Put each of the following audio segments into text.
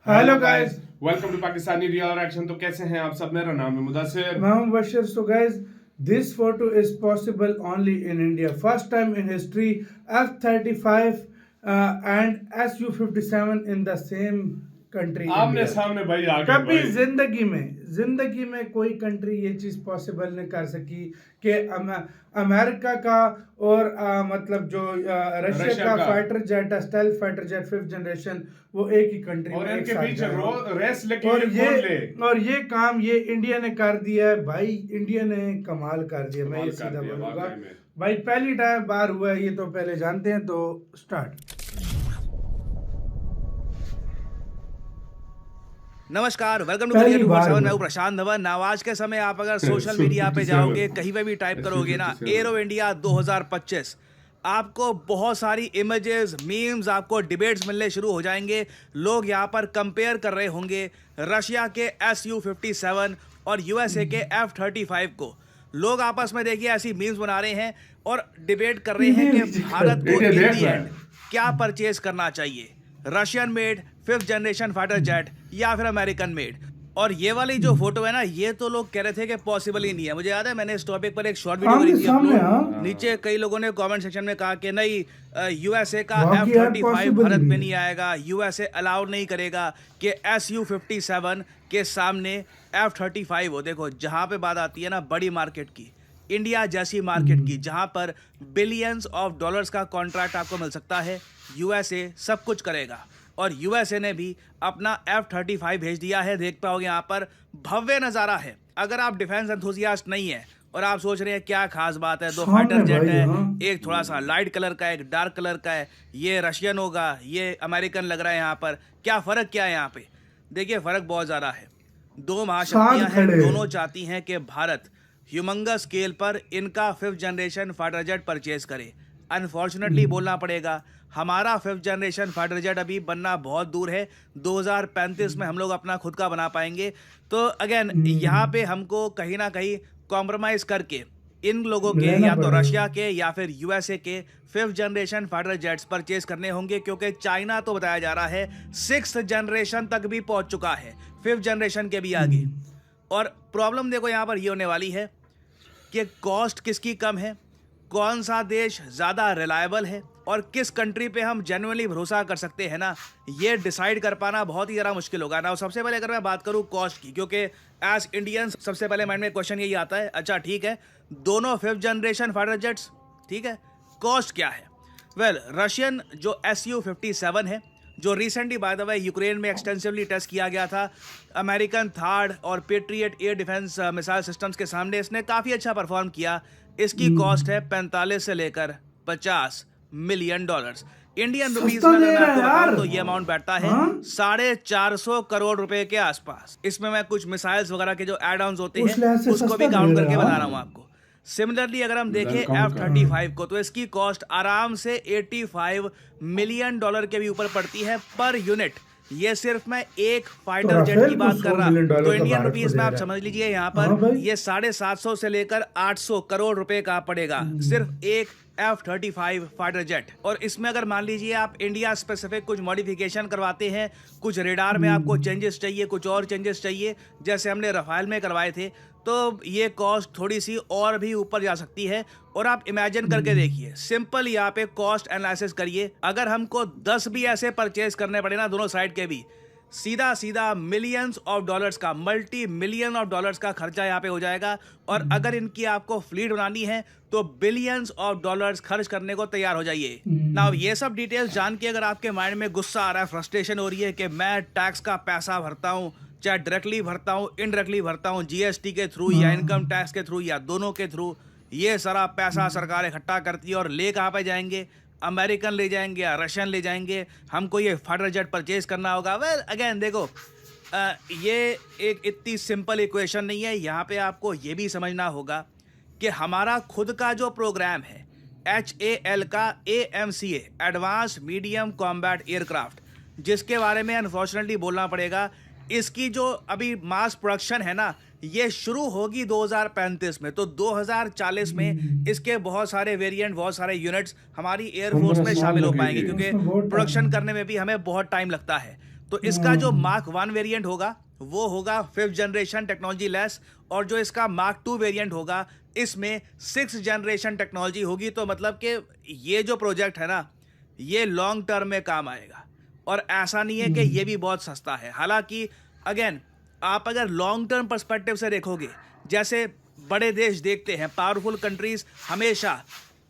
Hello guys, welcome to Pakistani real action. तो कैसे हैं आप सब? मेरा नाम है मुदस्सिर। मैं हूं Bashir. So guys, this photo is possible only in India. First time in history, F-35 and Su-57 in the same country, आमने India. सामने भाई आ गए कभी भाई। जिंदगी में कोई कंट्री ये चीज पॉसिबल नहीं कर सकी कि अमेरिका का और मतलब जो रशिया रशिया का का फाइटर जेट है, stealth fighter jet 5th generation, वो एक ही कंट्री और में एक इनके साथ बीच जाए। रेस लगी और है, ये कौन ले। और ये काम ये इंडिया ने कर दिया है भाई। इंडिया ने कमाल कर दिया, मैं कमाल ये कर सीधा दिया बोलूंगा वाकई में। भाई। पहली टाइम बार हुआ है ये तो पहले जानते हैं, तो स्टार्ट। नमस्कार, वेलकम टू करियर पहली बार 247। हुआ मैं हूं है। प्रशांत धवन। आज के समय आप अगर सोशल मीडिया पे 57 जाओगे, कहीं पे भी टाइप करोगे ना SU-57 एरो इंडिया 2025, आपको बहुत सारी इमेजेस, मीम्स, आपको डिबेट्स मिलने शुरू हो जाएंगे। लोग यहाँ पर कंपेयर कर रहे होंगे रशिया के Su-57 और यूएसए के F-35 को। लोग आपस में देखिए ऐसी मीम्स बना रहे हैं और डिबेट कर रहे हैं कि भारत को ये इन देख दी रहा एंड है। क्या परचेज करना चाहिए, Russian made 5th generation fighter jet या फिर अमेरिकन मेड। और ये वाली जो फोटो है ना, ये तो लोग कह रहे थे कि पॉसिबल ही नहीं है। मुझे याद है मैंने इस टॉपिक पर एक शॉर्ट वीडियो करी आमने थी सामने, अपलोड। हाँ। नीचे कई लोगों ने कमेंट सेक्शन में कहा कि नहीं, यूएसए का वाकई यार F-35 पॉसिबल भारत ही पे नहीं नहीं आएगा, यूएसए अलाउ नहीं करेगा कि Su-57 के सामने F-35 हो। देखो, जहां पे बात आती है ना बड़ी मार्केट की, इंडिया जैसी मार्केट की, जहां पर बिलियंस ऑफ डॉलर्स का कॉन्ट्रैक्ट आपको मिल सकता है, यूएसए सब कुछ करेगा। और यूएसए ने भी अपना F-35 भेज दिया है। देख पाओगे यहाँ पर भव्य नज़ारा है। अगर आप डिफेंस एंथुसियास्ट नहीं है और आप सोच रहे हैं क्या खास बात है, दो सामने फाइटर जेट भाई, है, हाँ। एक थोड़ा सा लाइट कलर का है, एक डार्क कलर का है, ये रशियन होगा, ये अमेरिकन लग रहा है, यहाँ पर क्या फ़र्क क्या है? यहाँ पे देखिए फ़र्क बहुत ज़्यादा है। दो महाशक्तियाँ साथ हैं, खड़े। दोनों चाहती हैं कि भारत ह्यूमंगस स्केल पर इनका 5th generation fighter jet purchase करे। अनफॉर्चुनेटली बोलना पड़ेगा, हमारा 5th जनरेशन फाइटर जेट अभी बनना बहुत दूर है। 2035 में हम लोग अपना खुद का बना पाएंगे। तो अगेन यहाँ पे हमको कहीं ना कहीं कॉम्प्रोमाइज़ करके इन लोगों के, लेना या तो पड़ेगा। रशिया के या फिर यूएसए के 5th generation fighter jets purchase करने होंगे, क्योंकि चाइना तो बताया जा रहा है 6th जनरेशन तक भी पहुंच चुका है, 5th जनरेशन के भी आगे। और प्रॉब्लम देखो यहाँ पर ये होने वाली है कि कॉस्ट किसकी कम है, कौन सा देश ज़्यादा रिलायबल है और किस कंट्री पे हम जेन्युइनली भरोसा कर सकते हैं ना, ये डिसाइड कर पाना बहुत ही ज़्यादा मुश्किल होगा ना। सबसे पहले अगर मैं बात करूँ कॉस्ट की, क्योंकि एज इंडियंस सबसे पहले माइंड में क्वेश्चन यही आता है, अच्छा ठीक है, दोनों 5th जनरेशन फाइटर जेट्स, ठीक है, कॉस्ट क्या है? वेल, रशियन जो Su-57 है, जो recently bye the way Ukraine में एक्सटेंसिवली टेस्ट किया गया था, अमेरिकन थार्ड और patriot air defence missile systems के सामने इसने काफ़ी अच्छा परफॉर्म किया। इसकी कॉस्ट है 45 से लेकर 50 मिलियन डॉलर्स। इंडियन रुपीज सस्ता में अगर दे मैं रहा आपको है बताऊं यार। तो ये अमाउंट बैठता है हाँ? 450 करोड़ रुपए के आसपास। इसमें मैं कुछ मिसाइल्स वगैरह के जो एड ऑन्स होते उस हैं लिहाज से उसको भी सस्ता काउंट दे करके रहा बता है। रहा हूं आपको। सिमिलरली अगर हम देखें काउंट कर। F-35 को, तो इसकी कॉस्ट आराम से 85 मिलियन डॉलर के भी ऊपर पड़ती है पर यूनिट। ये सिर्फ मैं एक फाइटर जेट राफेल की को बात 100 कर रहा, मिलियन डॉलर तो का इंडियन भारत को रुपीज दे में आप रहा है। समझ लीजिए यहाँ हाँ पर भाई। ये 750 से लेकर 800 करोड़ रुपए का पड़ेगा सिर्फ एक F-35 फाइटर जेट। और इसमें अगर मान लीजिए आप इंडिया स्पेसिफिक कुछ मॉडिफिकेशन करवाते हैं, कुछ रेडार में आपको चेंजेस चाहिए, कुछ और चेंजेस चाहिए, जैसे हमने रफाल में करवाए थे, तो ये कॉस्ट थोड़ी सी और भी ऊपर जा सकती है। और आप इमेजिन करके देखिए, सिंपल यहाँ पे कॉस्ट एनालिसिस करिए, अगर हमको 10 भी ऐसे परचेज करने पड़े ना दोनों साइड के भी, सीधा सीधा मिलियंस ऑफ डॉलर्स का, मल्टी मिलियन ऑफ डॉलर्स का खर्चा यहाँ पे हो जाएगा। और अगर इनकी आपको फ्लीट बनानी है तो बिलियंस ऑफ डॉलर्स खर्च करने को तैयार हो जाइए ना। ये सब डिटेल्स जान के अगर आपके माइंड में गुस्सा आ रहा है, फ्रस्ट्रेशन हो रही है कि मैं टैक्स का पैसा भरता हूँ, चाहे डायरेक्टली भरता हूँ, इनडायरेक्टली भरता हूँ, जीएसटी के थ्रू या इनकम टैक्स के थ्रू या दोनों के थ्रू, ये सारा पैसा सरकार इकट्ठा करती है और ले कहाँ पे जाएंगे? अमेरिकन ले जाएंगे या रशियन ले जाएंगे? हमको ये फाइटर जेट परचेज करना होगा। वेल अगेन देखो, ये एक इतनी सिंपल इक्वेशन नहीं है। यहाँ पे आपको ये भी समझना होगा कि हमारा खुद का जो प्रोग्राम है HAL का AMCA, advance medium combat aircraft, जिसके बारे में अनफॉर्चुनेटली बोलना पड़ेगा, इसकी जो अभी मास प्रोडक्शन है ना, ये शुरू होगी 2035 में। तो 2040 में इसके बहुत सारे वेरिएंट, बहुत सारे यूनिट्स हमारी एयरफोर्स में शामिल हो पाएंगे, क्योंकि उसमें बहुत प्रोडक्शन टाइम। करने में भी हमें बहुत टाइम लगता है। तो इसका जो मार्क 1 वेरिएंट होगा वो होगा 5th जनरेशन टेक्नोलॉजी लेस, और जो इसका मार्क 2 वेरिएंट होगा इसमें 6th जनरेशन टेक्नोलॉजी होगी। तो मतलब कि ये जो प्रोजेक्ट है ना, ये लॉन्ग टर्म में काम आएगा, और ऐसा नहीं है कि ये भी बहुत सस्ता है। हालांकि अगेन आप अगर लॉन्ग टर्म पर्सपेक्टिव से देखोगे, जैसे बड़े देश देखते हैं, पावरफुल कंट्रीज हमेशा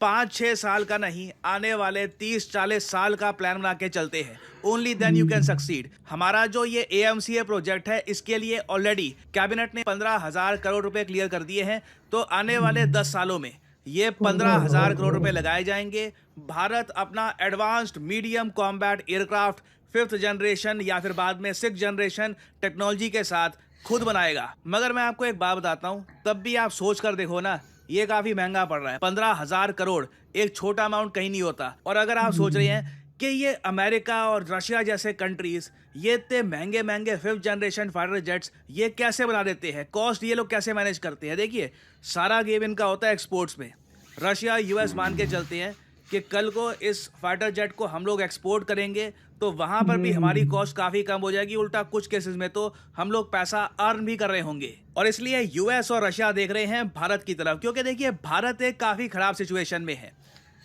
5-6 साल का नहीं, आने वाले 30-40 साल का प्लान बना के चलते हैं। Only then you can succeed. हमारा जो ये AMCA प्रोजेक्ट है, इसके लिए ऑलरेडी कैबिनेट ने 15,000 करोड़ रुपए क्लियर कर दिए हैं। तो आने वाले 10 सालों में ये 15,000 करोड़ रुपए लगाए जाएंगे। भारत अपना advanced medium combat aircraft 5th generation या फिर बाद में 6th जनरेशन टेक्नोलॉजी के साथ खुद बनाएगा। मगर मैं आपको एक बात बताता हूँ, तब भी आप सोच कर देखो ना, ये काफी महंगा पड़ रहा है। 15,000 करोड़ एक छोटा अमाउंट कहीं नहीं होता। और अगर आप सोच रहे हैं कि ये अमेरिका और रशिया जैसे कंट्रीज ये इतने महंगे महंगे 5th जनरेशन फाइटर जेट्स ये कैसे बना देते हैं, कॉस्ट ये लोग कैसे मैनेज करते हैं, देखिए सारा गेम इनका होता है एक्सपोर्ट्स में। रशिया US मान के चलते हैं कि कल को इस फाइटर जेट को हम लोग एक्सपोर्ट करेंगे तो वहां पर भी हमारी कॉस्ट काफी कम हो जाएगी। उल्टा कुछ केसेस में तो हम लोग पैसा अर्न भी कर रहे होंगे। और इसलिए US और रशिया देख रहे हैं भारत की तरफ, क्योंकि देखिए भारत एक काफी खराब सिचुएशन में है।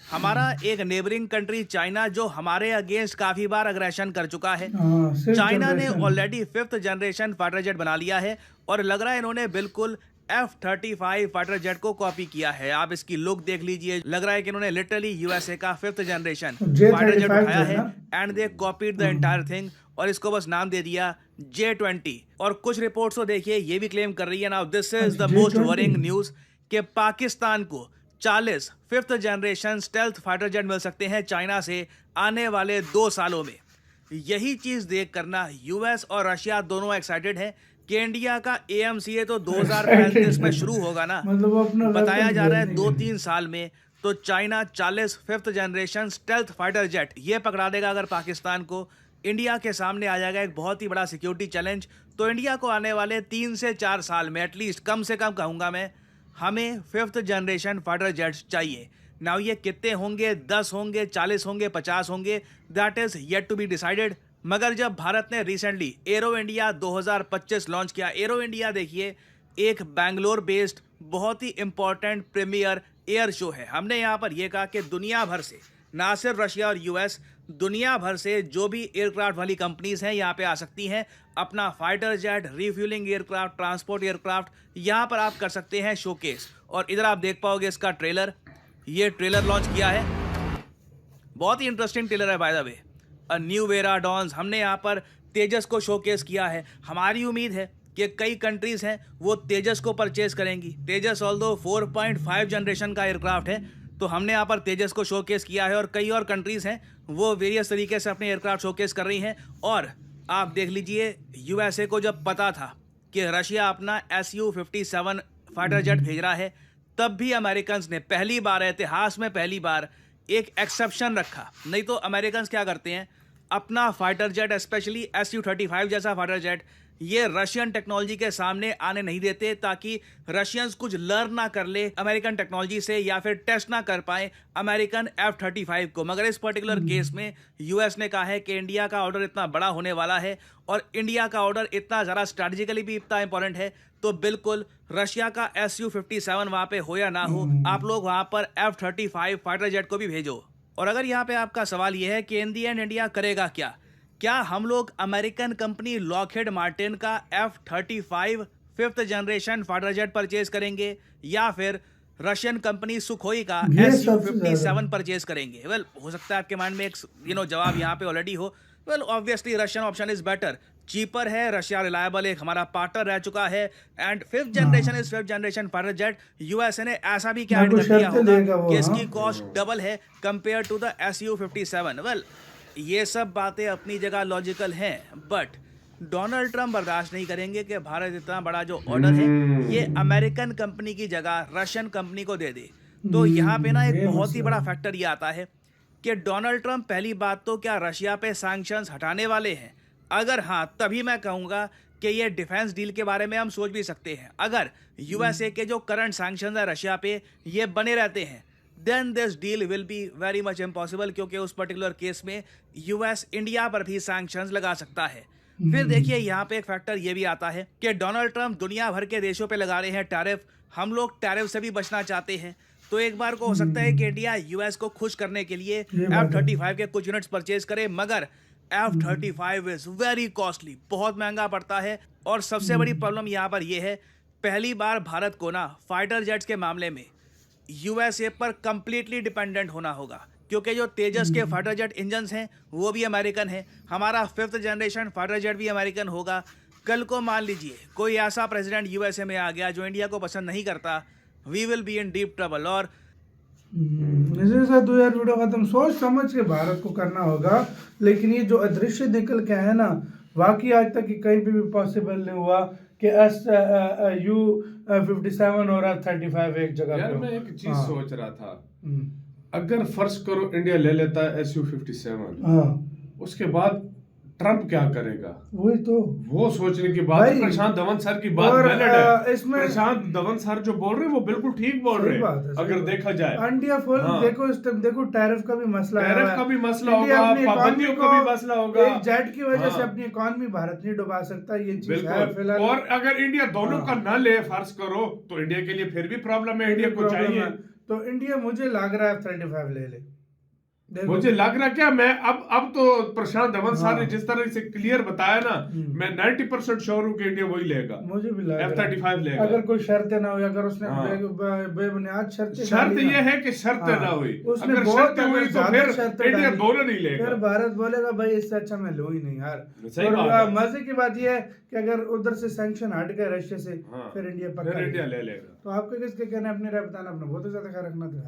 हमारा एक नेबरिंग कंट्री चाइना जो हमारे अगेंस्ट काफी बार अग्रेशन कर चुका है। चाइना ने already 5th generation fighter jet बना लिया है, और लग रहा है इन्होंने बिल्कुल F-35 फाइटर जेट को कॉपी किया है। आप इसकी लुक देख लीजिए, लग रहा है कि इन्होंने लिटरली USA का 5th जनरेशन फाइटर जेट उठाया है and they copied the entire thing, और इसको बस नाम दे दिया J-20। और कुछ रिपोर्ट्स तो देखिए ये भी क्लेम कर रही है, now this is the most worrying news, कि पाकिस्तान को 40 5th generation stealth fighter jet मिल सकते हैं चाइना से आने वाले 2 सालों में। यही चीज देख करना US और रशिया दोनों एक्साइटेड है कि इंडिया का AMCA तो 2035 में शुरू होगा ना, मतलब बताया जा रहा है 2-3 साल में तो China 40 5th generation stealth fighter jet ये पकड़ा देगा। अगर पाकिस्तान को, इंडिया के सामने आ जाएगा एक बहुत ही बड़ा सिक्योरिटी चैलेंज। तो इंडिया को आने वाले 3 से 4 साल में एटलीस्ट, कम से कम कहूँगा मैं, हमें 5th जनरेशन फाइटर जेट्स चाहिए। नाउ ये कितने होंगे, 10 होंगे, 40 होंगे, 50 होंगे, that is yet to be decided. मगर जब भारत ने रिसेंटली एरो इंडिया 2025 लॉन्च किया, एरो इंडिया देखिए एक बैंगलोर बेस्ड बहुत ही इंपॉर्टेंट प्रीमियर एयर शो है। हमने यहाँ पर यह कहा कि दुनिया भर से, ना सिर्फ रशिया और US, दुनिया भर से जो भी एयरक्राफ्ट वाली कंपनीज हैं यहाँ पे आ सकती हैं। अपना fighter jet, refuelling aircraft, transport aircraft यहाँ पर आप कर सकते हैं शोकेस। और इधर आप देख पाओगे इसका ट्रेलर, ये ट्रेलर लॉन्च किया है, बहुत ही इंटरेस्टिंग ट्रेलर है by the way. A new era dawns, हमने यहाँ पर तेजस को शोकेस किया है। हमारी उम्मीद है कि कई कंट्रीज हैं वो तेजस को परचेज करेंगी। तेजस ऑल्दो 4.5 जनरेशन का एयरक्राफ्ट है, तो हमने यहाँ पर तेजस को शोकेस किया है। और कई और कंट्रीज हैं वो वेरियस तरीके से अपने एयरक्राफ्ट शोकेस कर रही हैं। और आप देख लीजिए USA को जब पता था कि रशिया अपना Su-57 फाइटर जेट भेज रहा है, तब भी अमेरिकन ने पहली बार, इतिहास में पहली बार, एक एक्सेप्शन रखा। नहीं तो अमेरिकन क्या करते हैं, अपना फाइटर जेट स्पेशली Su-35 जैसा फाइटर जेट ये रशियन टेक्नोलॉजी के सामने आने नहीं देते, ताकि रशियंस कुछ लर्न ना कर ले अमेरिकन टेक्नोलॉजी से या फिर टेस्ट ना कर पाए अमेरिकन F-35 को। मगर इस पर्टिकुलर केस में US ने कहा है कि इंडिया का ऑर्डर इतना बड़ा होने वाला है और इंडिया का ऑर्डर इतना ज़्यादा स्ट्रैटेजिकली भी इतना इंपॉर्टेंट है, तो बिल्कुल रशिया का Su-57 वहाँ पे हो या ना हो, आप लोग वहाँ पर F-35 फाइटर जेट को भी भेजो। और अगर यहाँ पे आपका सवाल ये है कि इन दी एंड इंडिया करेगा क्या हम लोग अमेरिकन कंपनी लॉकहीड मार्टिन का F-35 5th generation fighter jet purchase करेंगे या फिर रशियन कंपनी सुखोई का Su-57 परचेज करेंगे? वेल, हो सकता है आपके माइंड में एक जवाब यहाँ पे ऑलरेडी हो। Well, obviously Russian option is better, cheaper है, रशिया रिलायबल एक हमारा पार्टनर रह चुका है, and 5th generation is 5th generation fighter jet. USA ने ऐसा भी क्या ऐड कर दिया होगा कि इसकी कॉस्ट डबल है compare to the Su-57। Well, ये सब बातें अपनी जगह लॉजिकल हैं, बट डोनाल्ड ट्रम्प बर्दाश्त नहीं करेंगे कि भारत इतना बड़ा जो ऑर्डर है ये अमेरिकन कंपनी की जगह रशियन कंपनी को दे दे। तो यहाँ पे ना एक बहुत ही बड़ा फैक्टर ये आता है कि डोनाल्ड ट्रम्प पहली बात तो क्या रशिया पे सैंक्शंस हटाने वाले हैं? अगर हाँ, तभी मैं कहूँगा कि ये डिफेंस डील के बारे में हम सोच भी सकते हैं। अगर USA के जो करंट सैंक्शंस है रशिया पे ये बने रहते हैं, then this deal will be very much impossible, क्योंकि उस पर्टिकुलर केस में यूएस इंडिया पर भी सैंक्शंस लगा सकता है। फिर देखिए यहाँ पे एक फैक्टर ये भी आता है कि डोनाल्ड ट्रंप दुनिया भर के देशों पे लगा रहे हैं टैरिफ, हम लोग टैरिफ से भी बचना चाहते हैं। तो एक बार को हो सकता है कि इंडिया यूएस को खुश करने के लिए F-35 के कुछ यूनिट्स परचेज करे, मगर F-35 इज वेरी कॉस्टली, बहुत महंगा पड़ता है। और सबसे बड़ी प्रॉब्लम यहाँ पर यह है, पहली बार भारत को ना फाइटर जेट्स के मामले में यूएसए पर कंप्लीटली डिपेंडेंट होना होगा, क्योंकि जो तेजस के फाइटर जेट इंजन्स हैं वो भी अमेरिकन हैं, हमारा 5th जनरेशन फाइटर जेट भी अमेरिकन होगा। कल को मान लीजिए कोई ऐसा प्रेसिडेंट यूएसए में आ गया जो इंडिया को पसंद नहीं करता, we will be in deep trouble. और इसी से तो यार वीडियो खत्म, सोच समझ के भारत को करना होगा। लेकिन ये जो अदृश्य निकल के है ना, वाकई आज तक कि कहीं पे भी पॉसिबल नहीं हुआ कि U-57 और F-35 एक जगह यार पे मैं हो। एक चीज हाँ। सोच रहा था, हम्म, अगर फर्ज करो इंडिया ले लेता है SU-57, हाँ उसके बाद ट्रंप क्या करेगा, वही तो। वो सोचने की बात भाई, है। प्रशांत धवन सर की बात और, वैलिड है। इसमें प्रशांत धवन सर जो बोल रहे हैं वो बिल्कुल ठीक बोल सही रहे बात है, हैं, सही अगर बात। देखा जाए। इंडिया फुल हाँ। देखो इस टाइम, देखो टैरिफ का भी मसला है, टैरिफ का भी मसला इंडिया होगा, अपनी पाबंदियों इकॉनमी का भी मसला होगा। एक जेट की वजह से हाँ। अपनी इकॉनमी भारत नहीं डुबा सकता, ये चीज है बिल्कुल। फिलहाल। और अगर इंडिया दोनों हाँ। का ना ले फर्ज करो, तो इंडिया के लिए फिर भी प्रॉब्लम है, इंडिया को प्रॉब्लम चाहिए। है। तो इंडिया मुझे लग रहा है F-35 ले ले। देखो। मुझे लग रहा क्या, मैं अब तो प्रशांत धवन सर ने हाँ। जिस तरह से क्लियर बताया ना, मैं 90% श्योर हूँ कि इंडिया वही लेगा, मुझे भी लग रहा है। F-35 लेगा। अगर कोई शर्तें ना हुई, अगर उसने हाँ। बेबुनियाद शर्तें शर्त डाली ना, ये है कि शर्त हाँ, ना हुई, उसने अगर बहुत शर्त हुई तो ज्यादा फिर शर्तें इंडिया डाली, दोनों नहीं लेगा। फिर भारत बोलेगा भाई इससे अच्छा मैं लूं ही नहीं यार। सही और बात है। मजे की बात यह है कि अगर उधर से सैंक्शन हट गए रशिया से, हाँ, फिर इंडिया फिर पक्का इंडिया लेगा। ले लेगा। तो आपके किसके कहना है, अपनी राय बताना, अपना बहुत ज्यादा ख्याल रखना था।